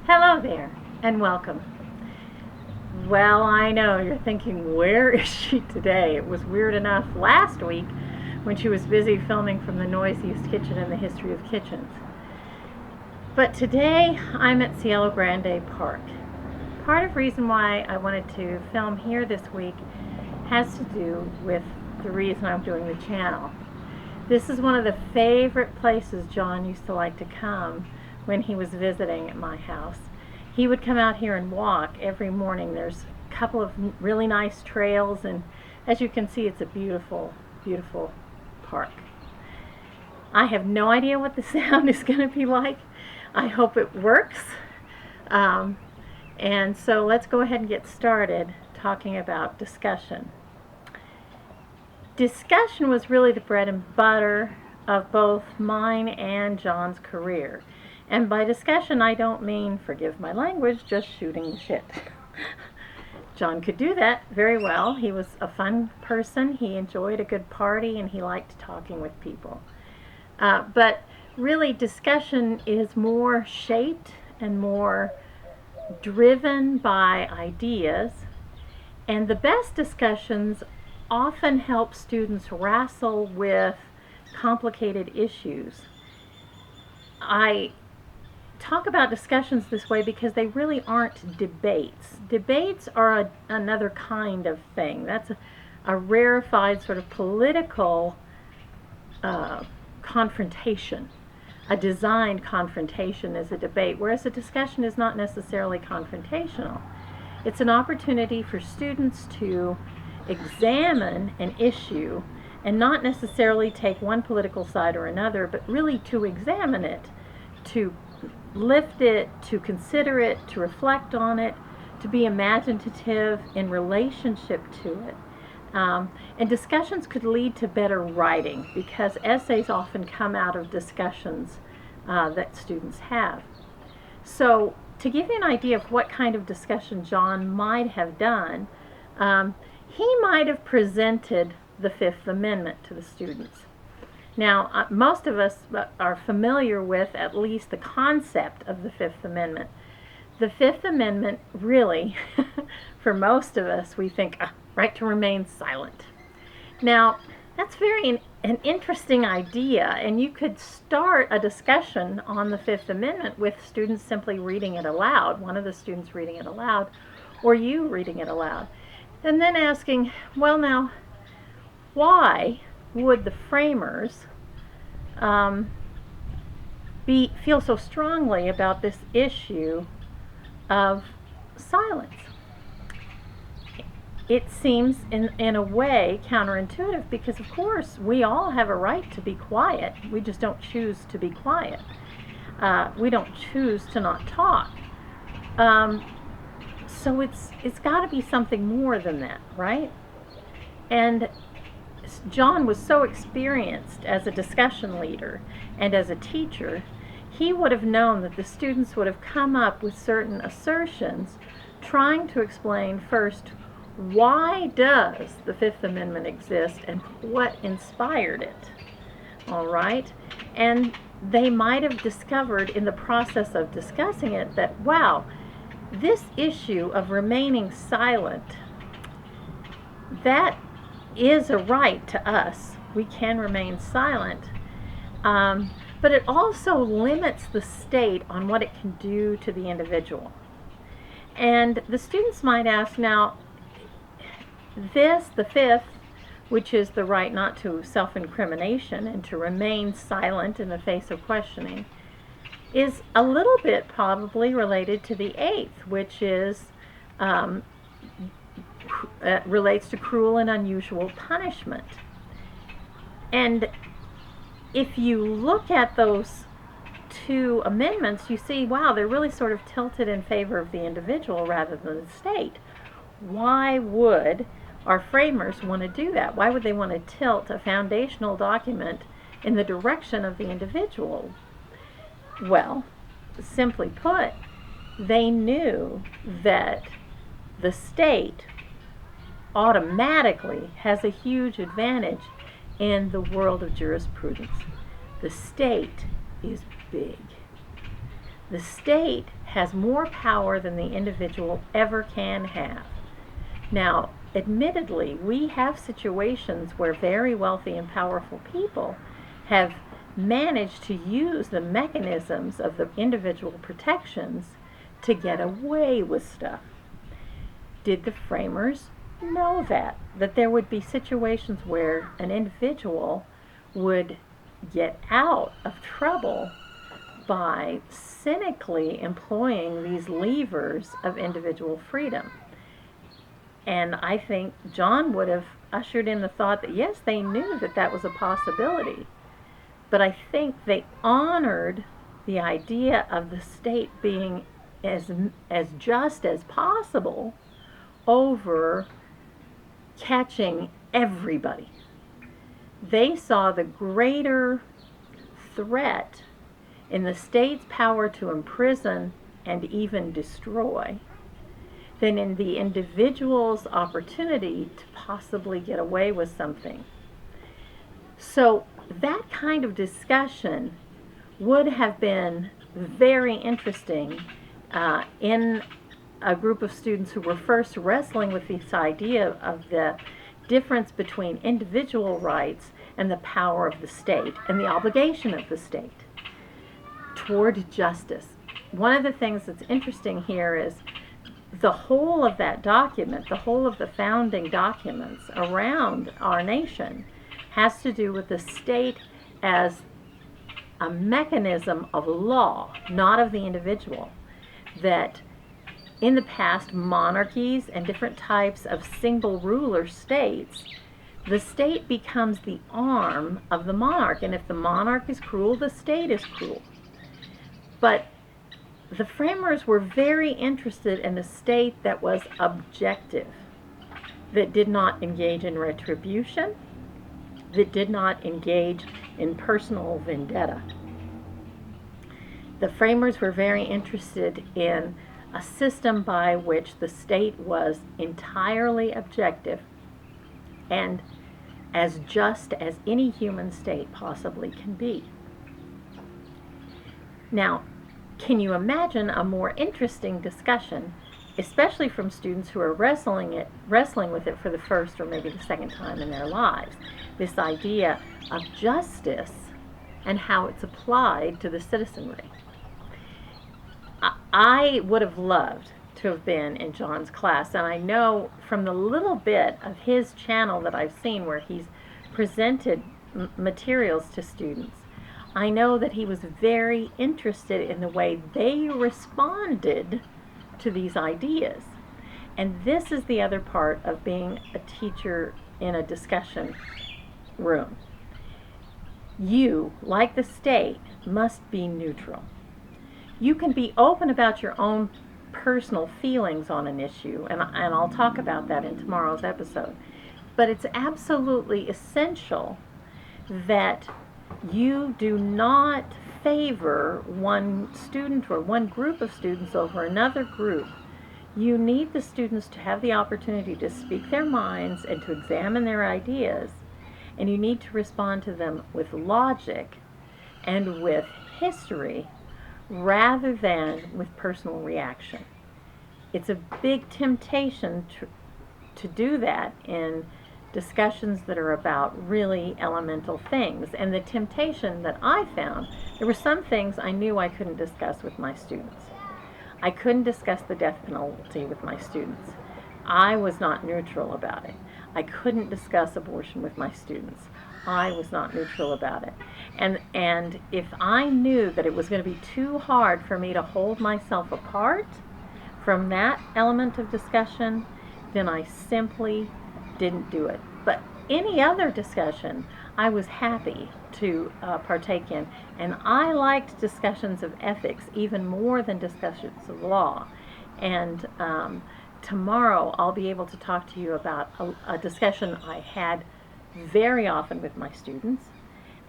Hello there, and welcome. Well, I know you're thinking, where is she today? It was weird enough last week when she was busy filming from the noisiest kitchen in the history of kitchens. But today, I'm at Cielo Grande Park. Part of the reason why I wanted to film here this week has to do with the reason I'm doing the channel. This is one of the favorite places John used to like to come when he was visiting at my house. He would come out here and walk every morning. There's a couple of really nice trails, and as you can see, it's a beautiful, beautiful park. I have no idea what the sound is going to be like. I hope it works. And so let's go ahead and get started talking about discussion. Discussion was really the bread and butter of both mine and John's career. And by discussion, I don't mean, forgive my language, just shooting the shit. John could do that very well. He was a fun person. He enjoyed a good party, and he liked talking with people. But really, discussion is more shaped and more driven by ideas. And the best discussions often help students wrestle with complicated issues. I talk about discussions this way because they really aren't debates. Debates are another kind of thing. That's a rarefied sort of political confrontation. A designed confrontation is a debate, whereas a discussion is not necessarily confrontational. It's an opportunity for students to examine an issue and not necessarily take one political side or another, but really to examine it, to lift it, to consider it, to reflect on it, to be imaginative in relationship to it. And discussions could lead to better writing because essays often come out of discussions that students have. So to give you an idea of what kind of discussion John might have done, he might have presented the Fifth Amendment to the students. Now, most of us are familiar with at least the concept of the Fifth Amendment. The Fifth Amendment really, for most of us, we think, right to remain silent. Now, that's an interesting idea, and you could start a discussion on the Fifth Amendment with students simply reading it aloud, one of the students reading it aloud, or you reading it aloud, and then asking, well now, why would the framers feel so strongly about this issue of silence? It seems in a way counterintuitive because of course we all have a right to be quiet. We just don't choose to be quiet. We don't choose to not talk. So it's got to be something more than that, right? And John was so experienced as a discussion leader and as a teacher, he would have known that the students would have come up with certain assertions trying to explain first, why does the Fifth Amendment exist and what inspired it? All right? And they might have discovered in the process of discussing it that, wow, this issue of remaining silent, that is a right to us. We can remain silent. But it also limits the state on what it can do to the individual. And the students might ask, now, the fifth, which is the right not to self-incrimination and to remain silent in the face of questioning, is a little bit probably related to the eighth, which is relates to cruel and unusual punishment. And if you look at those two amendments, you see, wow, they're really sort of tilted in favor of the individual rather than the state. Why would our framers want to do that? Why would they want to tilt a foundational document in the direction of the individual? Well, simply put, they knew that the state automatically has a huge advantage in the world of jurisprudence. The state is big. The state has more power than the individual ever can have. Now, admittedly, we have situations where very wealthy and powerful people have managed to use the mechanisms of the individual protections to get away with stuff. Did the framers know that there would be situations where an individual would get out of trouble by cynically employing these levers of individual freedom? And I think John would have ushered in the thought that yes, they knew that that was a possibility, but I think they honored the idea of the state being as just as possible over catching everybody. They saw the greater threat in the state's power to imprison and even destroy than in the individual's opportunity to possibly get away with something. So that kind of discussion would have been very interesting in a group of students who were first wrestling with this idea of the difference between individual rights and the power of the state and the obligation of the state toward justice. One of the things that's interesting here is the whole of that document, the whole of the founding documents around our nation has to do with the state as a mechanism of law, not of the individual. That in the past, monarchies and different types of single ruler states, the state becomes the arm of the monarch. And if the monarch is cruel, the state is cruel. But the framers were very interested in a state that was objective, that did not engage in retribution, that did not engage in personal vendetta. The framers were very interested in a system by which the state was entirely objective and as just as any human state possibly can be. Now, can you imagine a more interesting discussion, especially from students who are wrestling with it for the first or maybe the second time in their lives? This idea of justice and how it's applied to the citizenry. I would have loved to have been in John's class, and I know from the little bit of his channel that I've seen where he's presented materials to students, I know that he was very interested in the way they responded to these ideas. And this is the other part of being a teacher in a discussion room. You, like the state, must be neutral. You can be open about your own personal feelings on an issue, and I'll talk about that in tomorrow's episode. But it's absolutely essential that you do not favor one student or one group of students over another group. You need the students to have the opportunity to speak their minds and to examine their ideas, and you need to respond to them with logic and with history rather than with personal reaction. It's a big temptation to do that in discussions that are about really elemental things. And the temptation that I found, there were some things I knew I couldn't discuss with my students. I couldn't discuss the death penalty with my students. I was not neutral about it. I couldn't discuss abortion with my students. I was not neutral about it. And if I knew that it was going to be too hard for me to hold myself apart from that element of discussion, then I simply didn't do it. But any other discussion, I was happy to partake in. And I liked discussions of ethics even more than discussions of law. And tomorrow I'll be able to talk to you about a discussion I had very often with my students,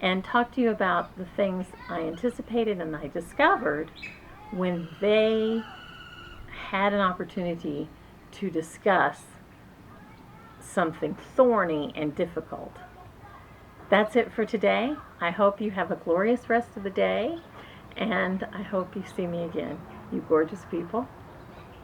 and talk to you about the things I anticipated and I discovered when they had an opportunity to discuss something thorny and difficult. That's it for today. I hope you have a glorious rest of the day, And I hope you see me again, you gorgeous people.